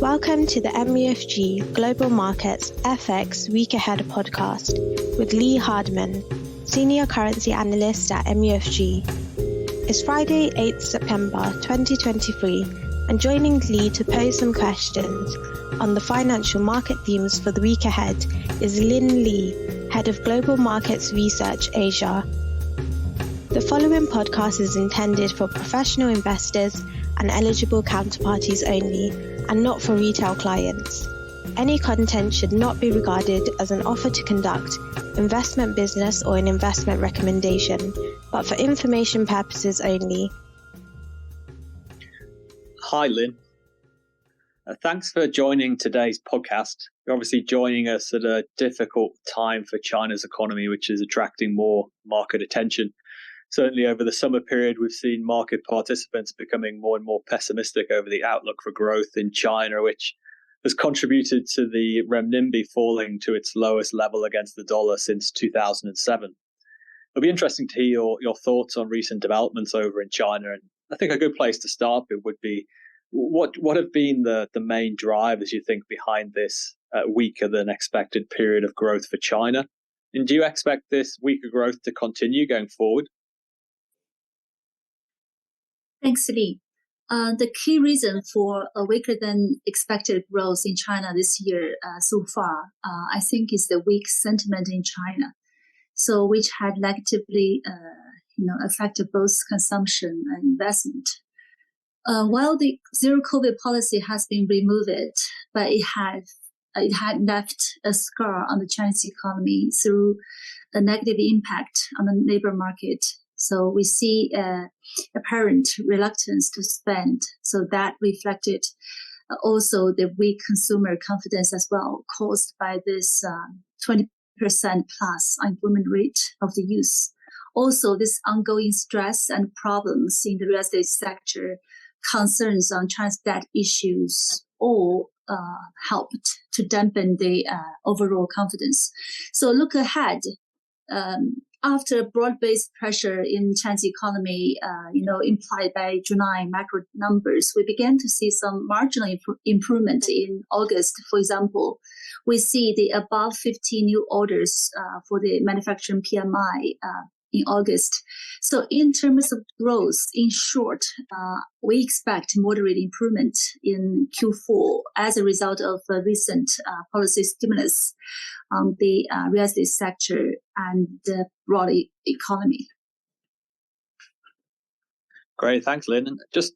Welcome to the MUFG Global Markets FX Week Ahead podcast with Lee Hardman, Senior Currency Analyst at MUFG. It's Friday, 8th September 2023, and joining Lee to pose some questions on the financial market themes for the week ahead is Lin Li, Head of Global Markets Research Asia. The following podcast is intended for professional investors and eligible counterparties only, and not for retail clients. Any content should not be regarded as an offer to conduct investment business or an investment recommendation, but for information purposes only. Hi, Lin. Thanks for joining today's podcast. You're obviously joining us at a difficult time for China's economy, which is attracting more market attention. Certainly over the summer period, we've seen market participants becoming more and more pessimistic over the outlook for growth in China, which has contributed to the renminbi falling to its lowest level against the dollar since 2007. It'll be interesting to hear your thoughts on recent developments over in China. And I think a good place to start with would be, what have been the main drivers, you think, behind this weaker than expected period of growth for China? And do you expect this weaker growth to continue going forward? Thanks, Lee. The key reason for a weaker than expected growth in China this year so far, I think, is the weak sentiment in China, so which had negatively, affected both consumption and investment. While the zero COVID policy has been removed, but it had left a scar on the Chinese economy through a negative impact on the labor market. So we see apparent reluctance to spend. So that reflected also the weak consumer confidence as well, caused by this 20% plus unemployment rate of the youth. Also, this ongoing stress and problems in the real estate sector, concerns on China's debt issues, all helped to dampen the overall confidence. So look ahead. After broad-based pressure in China's economy, implied by July macro numbers, we began to see some marginal improvement in August. For example, we see the above 50 new orders for the manufacturing PMI in August. So in terms of growth, in short, we expect moderate improvement in Q4 as a result of recent policy stimulus on the real estate sector and the broader economy. Great, thanks, Lynn. And just,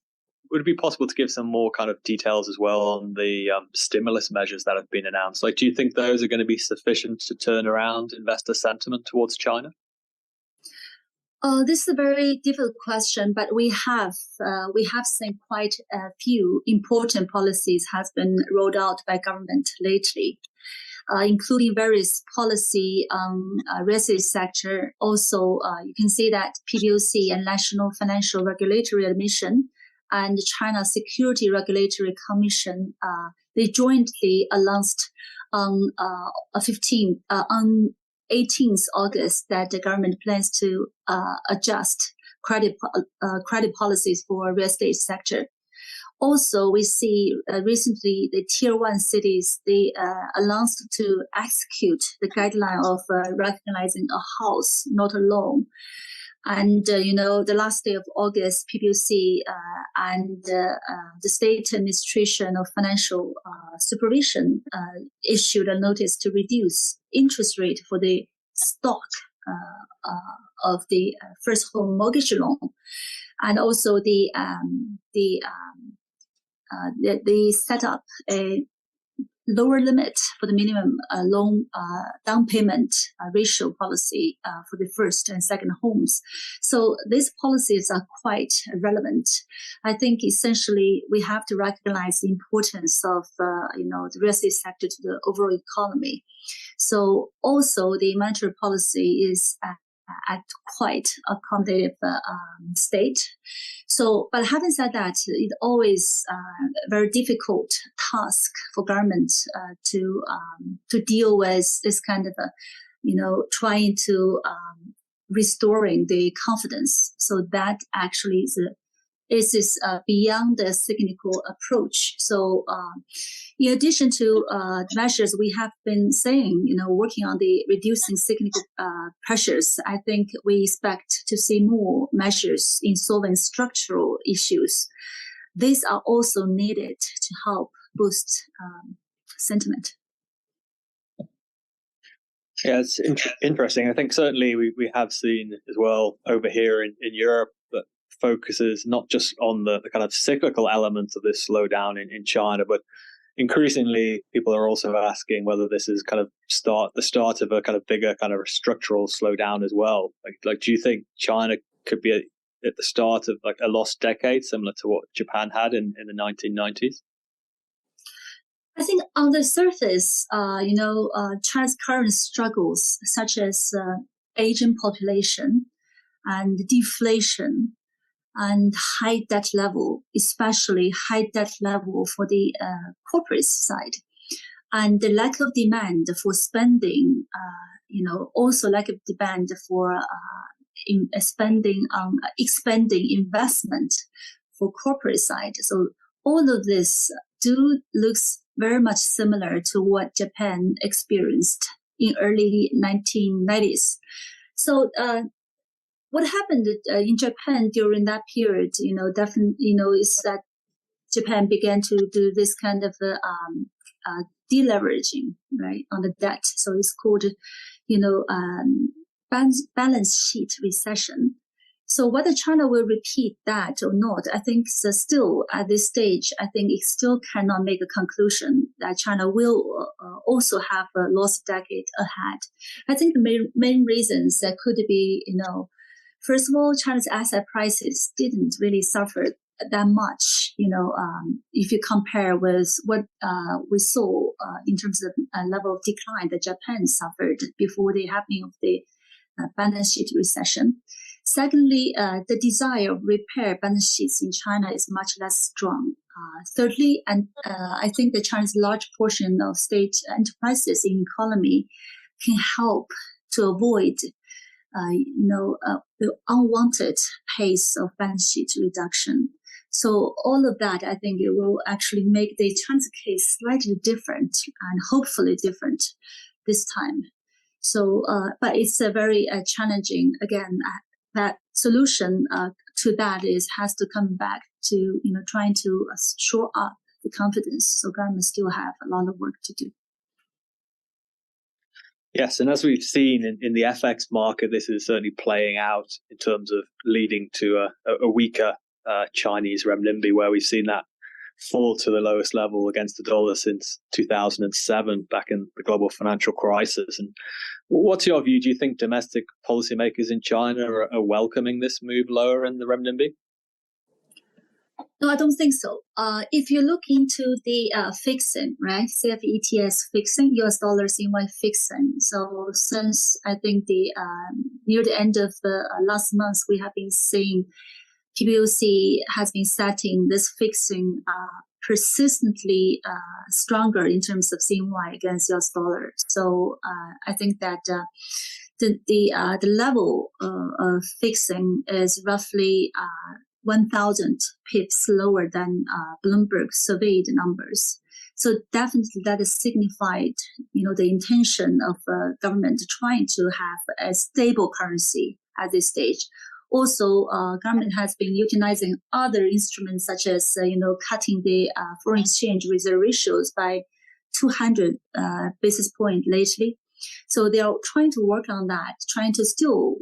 would it be possible to give some more kind of details as well on the stimulus measures that have been announced? Like, do you think those are going to be sufficient to turn around investor sentiment towards China? This is a very difficult question, but we have seen quite a few important policies has been rolled out by government lately, including various policy on real estate sector. Also, you can see that PBOC and National Financial Regulatory Commission and China Security Regulatory Commission, they jointly announced on 18th August that the government plans to adjust credit policies for real estate sector. Also, we see recently the tier 1 cities, they announced to execute the guideline of recognizing a house, not a loan. And, the last day of August, PBOC and the State Administration of Financial Supervision issued a notice to reduce interest rate for the stock of the first home mortgage loan. And also they set up a lower limit for the minimum loan down payment ratio policy for the first and second homes. So these policies are quite relevant. I think essentially we have to recognize the importance of the real estate sector to the overall economy. So also the monetary policy is at quite accommodative state. So, but having said that, it's always a very difficult task for government to deal with this kind of trying to restoring the confidence. So that actually is is beyond the cyclical approach. So in addition to measures we have been saying, working on the reducing cyclical pressures, I think we expect to see more measures in solving structural issues. These are also needed to help boost sentiment. Yeah, it's interesting. I think certainly we have seen as well over here in Europe that focuses not just on the kind of cyclical elements of this slowdown in China, but increasingly people are also asking whether this is kind of the start of a kind of bigger kind of structural slowdown as well. Like do you think China could be at the start of like a lost decade, similar to what Japan had in the 1990s? I think on the surface, China's current struggles, such as aging population and deflation and high debt level, especially high debt level for the corporate side, and the lack of demand for spending, also lack of demand for expanding investment for corporate side. So all of this looks very much similar to what Japan experienced in early 1990s. So what happened in Japan during that period, definitely, is that Japan began to do this kind of deleveraging, right, on the debt. So it's called, balance sheet recession. So whether China will repeat that or not, I think still at this stage, I think it still cannot make a conclusion that China will also have a lost decade ahead. I think the main reasons that could be, first of all, China's asset prices didn't really suffer that much, if you compare with what we saw in terms of level of decline that Japan suffered before the happening of the balance sheet recession. Secondly, the desire of repair balance sheets in China is much less strong. Thirdly, and I think that China's large portion of state enterprises in economy can help to avoid the unwanted pace of balance sheet reduction. So all of that, I think it will actually make the China's case slightly different and hopefully different this time. So, but it's a very challenging, again, that solution to that has to come back to, trying to shore up the confidence. So government still have a lot of work to do. Yes, and as we've seen in the FX market, this is certainly playing out in terms of leading to a weaker Chinese renminbi, where we've seen that fall to the lowest level against the dollar since 2007, back in the global financial crisis. And what's your view? Do you think domestic policymakers in China are welcoming this move lower in the renminbi? No, I don't think so. If you look into the fixing, right, CFETS fixing, US dollar CNY fixing. So since I think the near the end of the last month, we have been seeing PBOC has been setting this fixing persistently stronger in terms of CNY against US dollar. So I think that the level of fixing is roughly 1,000 pips lower than Bloomberg surveyed numbers. So definitely that is signified, the intention of government trying to have a stable currency at this stage. Also, government has been utilizing other instruments such as, cutting the foreign exchange reserve ratios by 200 basis points lately. So they are trying to work on that, trying to still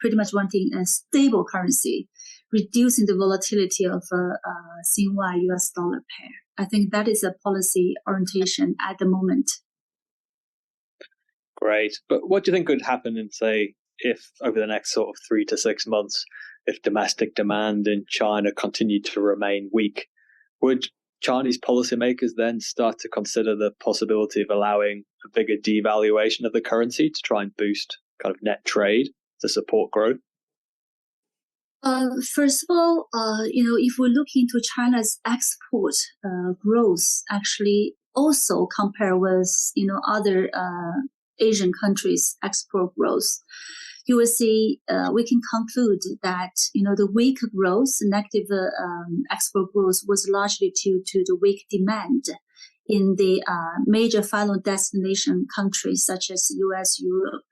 pretty much wanting a stable currency, reducing the volatility of CNY US dollar pair. I think that is a policy orientation at the moment. Great. But what do you think could happen in, say, if over the next sort of 3 to 6 months, if domestic demand in China continued to remain weak? Would Chinese policymakers then start to consider the possibility of allowing a bigger devaluation of the currency to try and boost kind of net trade to support growth? First of all, if we look into China's export growth, actually also compare with, other Asian countries' export growth. you will see we can conclude that the weak growth, negative export growth, was largely due to the weak demand in the major final destination countries such as U.S., Europe.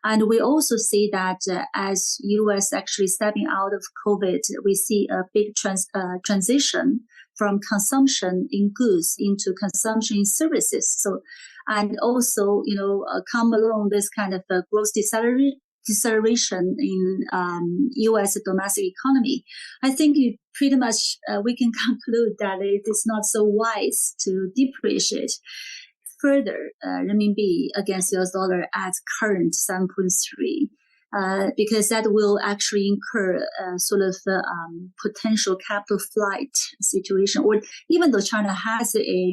And we also see that as U.S. actually stepping out of COVID, we see a big transition from consumption in goods into consumption in services. So, and also, come along this kind of growth deceleration in U.S. domestic economy. I think pretty much we can conclude that it is not so wise to depreciate further renminbi against US dollar at current 7.3, because that will actually incur sort of potential capital flight situation. Or even though China has a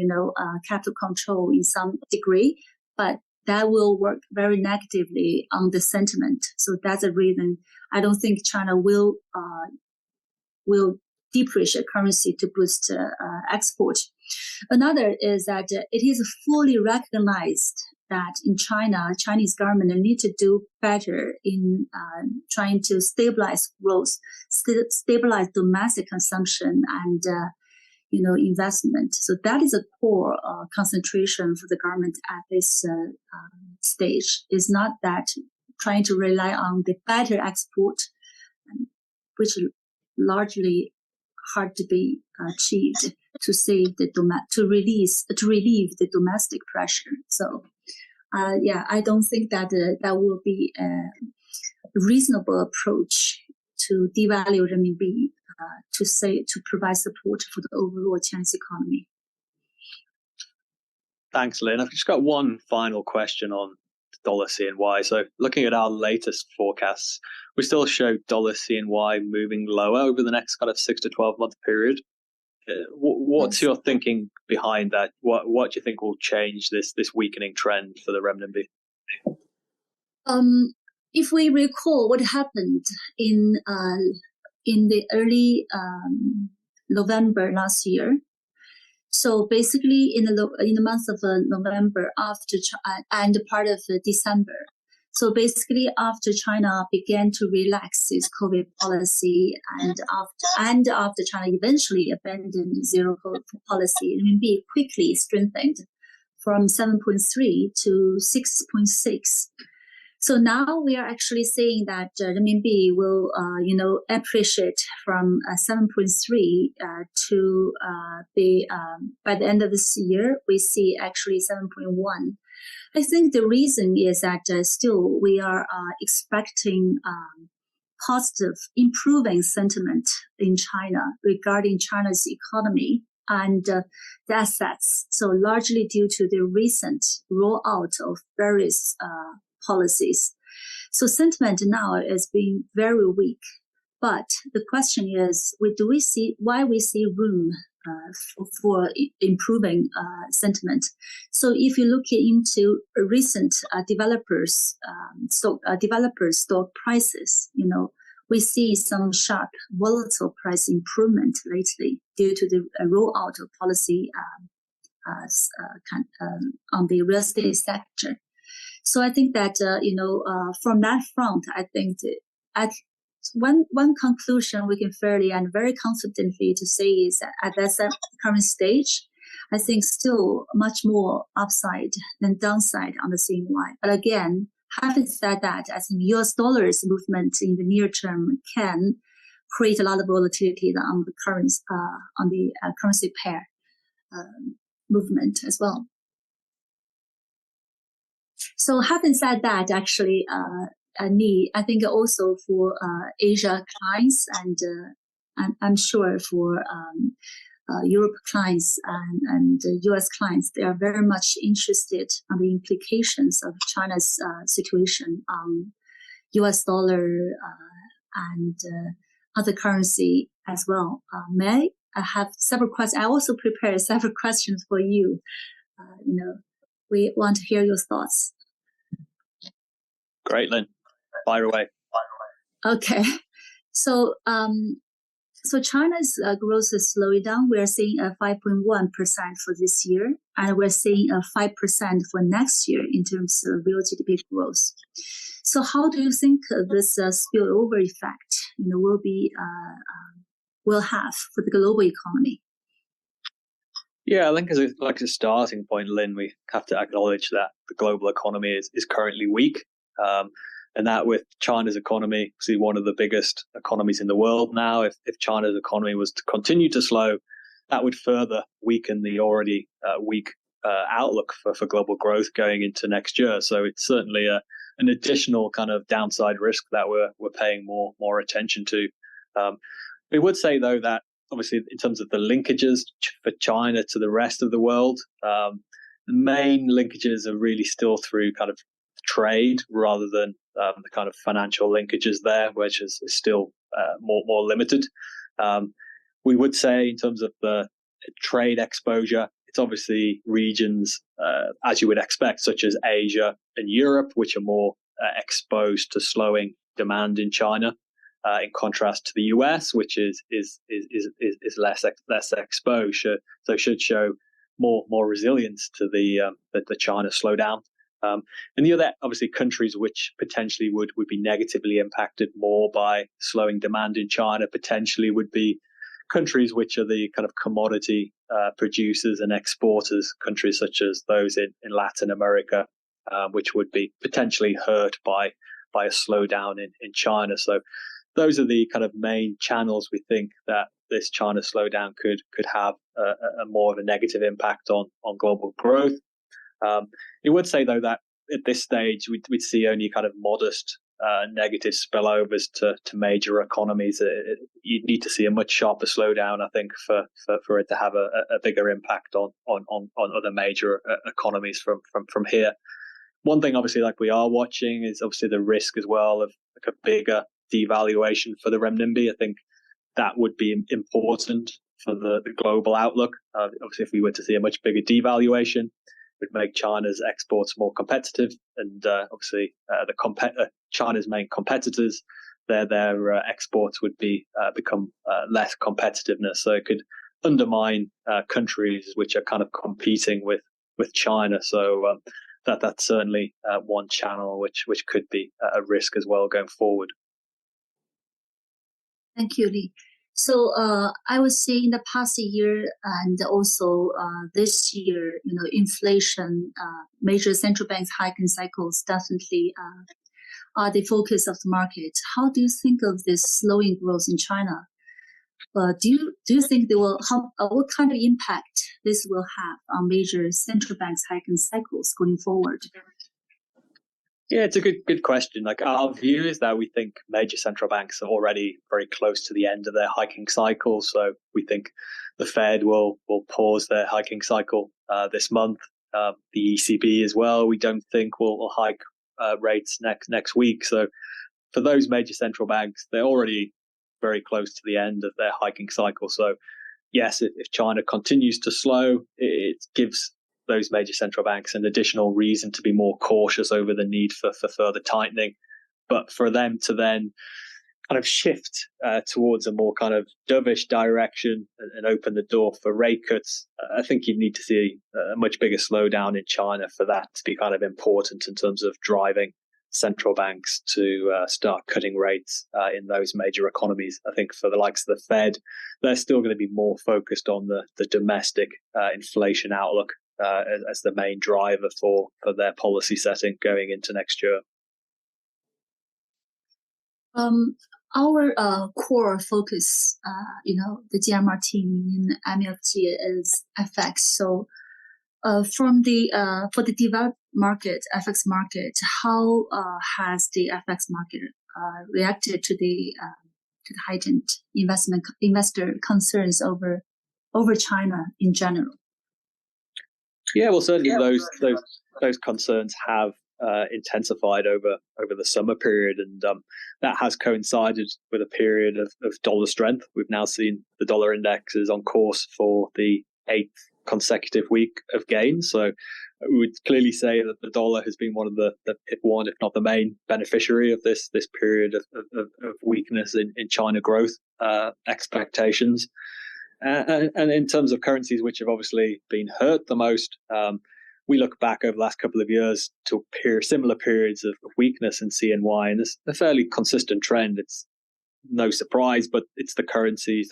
capital control in some degree, but that will work very negatively on the sentiment. So that's a reason I don't think China will depreciate currency to boost export. Another is that it is fully recognized that in China, Chinese government need to do better in trying to stabilize growth, stabilize domestic consumption and investment. So that is a core concentration for the government at this stage. It's not that trying to rely on the better export, which largely hard to be achieved to save to relieve the domestic pressure. So, I don't think that that will be a reasonable approach to devalue renminbi to provide support for the overall Chinese economy. Thanks, Lin. I've just got one final question on dollar CNY. So looking at our latest forecasts, we still show dollar CNY moving lower over the next kind of 6 to 12 month period. What's your thinking behind that? What do you think will change this weakening trend for the renminbi? If we recall what happened in the early November last year, so basically in the month of November and part of December, so basically after China began to relax its COVID policy and after China eventually abandoned zero COVID policy, renminbi quickly strengthened from 7.3 to 6.6. So now we are actually saying that renminbi will, appreciate from 7.3 to by the end of this year, we see actually 7.1. I think the reason is that still we are expecting positive, improving sentiment in China regarding China's economy and the assets. So largely due to the recent rollout of various policies. So sentiment now is being very weak. But the question is, why we see room for improving sentiment? So if you look into recent developers stock prices, we see some sharp volatile price improvement lately due to the rollout of policy on the real estate sector. So I think that from that front, I think at one conclusion we can fairly and very confidently to say is that at that current stage, I think still much more upside than downside on the CNY. But again, having said that, I think US dollars movement in the near term can create a lot of volatility on the currency pair movement as well. So having said that, actually, I think also for Asia clients and I'm sure for Europe clients and US clients, they are very much interested on the implications of China's situation on US dollar and other currency as well. May I have several questions? I also prepared several questions for you. We want to hear your thoughts. Great, Lin. Fire away. Okay. So China's growth is slowing down. We are seeing a 5.1% for this year, and we're seeing a 5% for next year in terms of real GDP growth. So how do you think this spillover effect, will have for the global economy? Yeah, I think as a starting point, Lin, we have to acknowledge that the global economy is currently weak, and that with China's economy, see one of the biggest economies in the world now, if China's economy was to continue to slow, that would further weaken the already weak outlook for global growth going into next year. So it's certainly an additional kind of downside risk that we're paying more attention to. We would say though that obviously in terms of the linkages for China to the rest of the world, the main linkages are really still through kind of trade rather than the kind of financial linkages there, which is still more limited. We would say in terms of the trade exposure, it's obviously regions, as you would expect, such as Asia and Europe, which are more exposed to slowing demand in China. In contrast to the US, which is less exposed, so should show more resilience to the China slowdown. And the other obviously countries which potentially would be negatively impacted more by slowing demand in China potentially would be countries which are the kind of commodity producers and exporters, countries such as those in Latin America, which would be potentially hurt by a slowdown in China. So those are the kind of main channels we think that this China slowdown could have a more of a negative impact on global growth. It would say though that at this stage we'd see only kind of modest negative spillovers to major economies. You'd need to see a much sharper slowdown, I think, for it to have a bigger impact on other major economies from here. One thing obviously like we are watching is obviously the risk as well of like a bigger devaluation for the renminbi. I think that would be important for the global outlook. Obviously, if we were to see a much bigger devaluation, it would make China's exports more competitive, and obviously China's main competitors, their exports would become less competitiveness. So it could undermine countries which are kind of competing with China. So that's certainly one channel which could be a risk as well going forward. Thank you, Li. So I would say in the past year and also this year, inflation, major central banks hiking cycles definitely are the focus of the market. How do you think of this slowing growth in China? Do you think what kind of impact this will have on major central banks hiking cycles going forward? Yeah, it's a good question. Like our view is that we think major central banks are already very close to the end of their hiking cycle. So we think the Fed will pause their hiking cycle this month. The ECB as well, we don't think will hike rates next week. So for those major central banks, they're already very close to the end of their hiking cycle. So yes, if China continues to slow, it gives those major central banks an additional reason to be more cautious over the need for further tightening. But for them to then kind of shift towards a more kind of dovish direction and open the door for rate cuts, I think you'd need to see a much bigger slowdown in China for that to be kind of important in terms of driving central banks to start cutting rates in those major economies. I think for the likes of the Fed, they're still going to be more focused on the domestic inflation outlook as the main driver for their policy setting going into next year. Our core focus, the GMR team in MUFG is FX. So for the developed market, FX market, how has the FX market reacted to the heightened investor concerns over China in general? Yeah, well, certainly those concerns have intensified over the summer period, and that has coincided with a period of dollar strength. We've now seen the dollar index is on course for the 8th consecutive week of gains. So we would clearly say that the dollar has been one of if not the main beneficiary of this period of weakness in China growth expectations. And in terms of currencies which have obviously been hurt the most, we look back over the last couple of years to similar periods of weakness in CNY, and it's a fairly consistent trend. It's no surprise, but it's the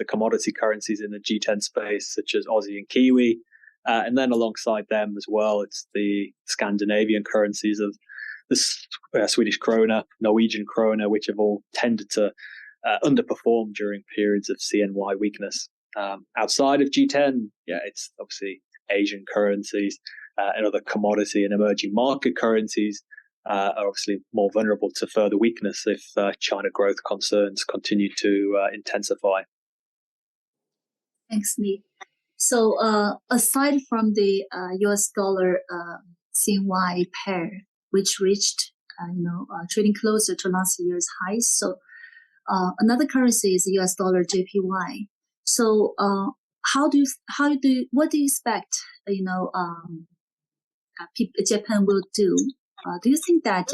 commodity currencies in the G10 space, such as Aussie and Kiwi. And then alongside them as well, it's the Scandinavian currencies of the Swedish krona, Norwegian krona, which have all tended to underperform during periods of CNY weakness. Outside of G10, it's obviously Asian currencies and other commodity and emerging market currencies are obviously more vulnerable to further weakness if China growth concerns continue to intensify. Thanks, Li. So aside from the US dollar CNY pair, which reached trading closer to last year's highs, so another currency is US dollar JPY. So what do you expect Japan will do? Do you think that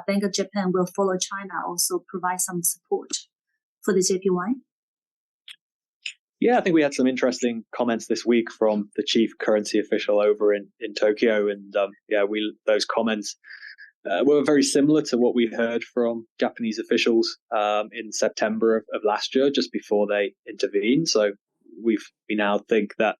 Bank of Japan will follow China, also provide some support for the JPY? Yeah, I think we had some interesting comments this week from the chief currency official over in Tokyo, and those comments were very similar to what we heard from Japanese officials in September of last year, just before they intervened. So we now think that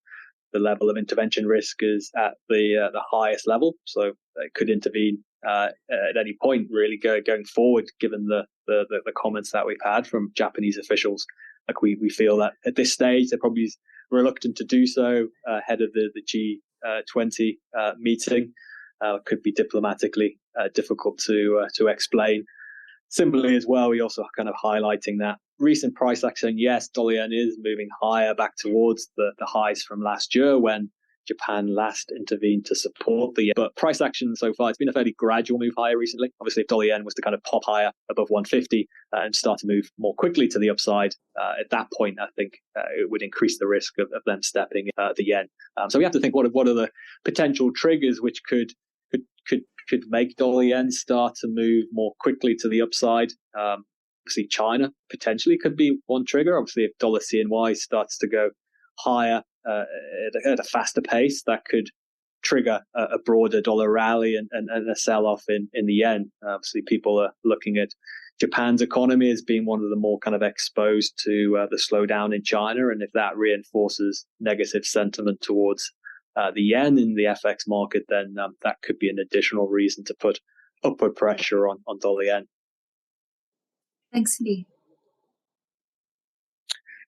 the level of intervention risk is at the highest level, so it could intervene at any point, really, going forward, given the comments that we've had from Japanese officials. Like we feel that at this stage they're probably reluctant to do so ahead of the G20 meeting. Could be diplomatically difficult to explain. Similarly as well, we also kind of highlighting that recent price action, yes, dollar yen is moving higher back towards the highs from last year when Japan last intervened to support the yen. But price action so far, it's been a fairly gradual move higher recently. Obviously, if dollar yen was to kind of pop higher above 150 and start to move more quickly to the upside, at that point, I think it would increase the risk of them stepping the yen. So we have to think what are the potential triggers which could make dollar yen start to move more quickly to the upside. Obviously, China potentially could be one trigger. Obviously, if dollar CNY starts to go higher at a faster pace, that could trigger a broader dollar rally and a sell-off in the yen. Obviously, people are looking at Japan's economy as being one of the more kind of exposed to the slowdown in China, and if that reinforces negative sentiment towards the yen in the FX market, then that could be an additional reason to put upward pressure on dollar yen. Thanks, Li.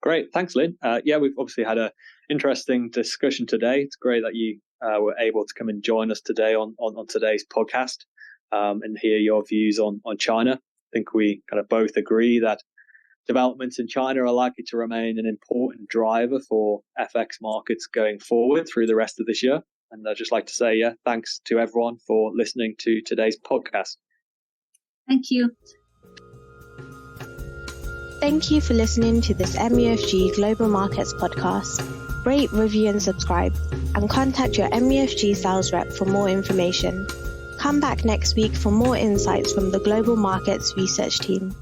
Great, thanks, Lin. We've obviously had an interesting discussion today. It's great that you were able to come and join us today on today's podcast and hear your views on China. I think we kind of both agree that developments in China are likely to remain an important driver for FX markets going forward through the rest of this year. And I'd just like to say, thanks to everyone for listening to today's podcast. Thank you. Thank you for listening to this MUFG Global Markets podcast. Rate, review, and subscribe, and contact your MUFG sales rep for more information. Come back next week for more insights from the Global Markets Research team.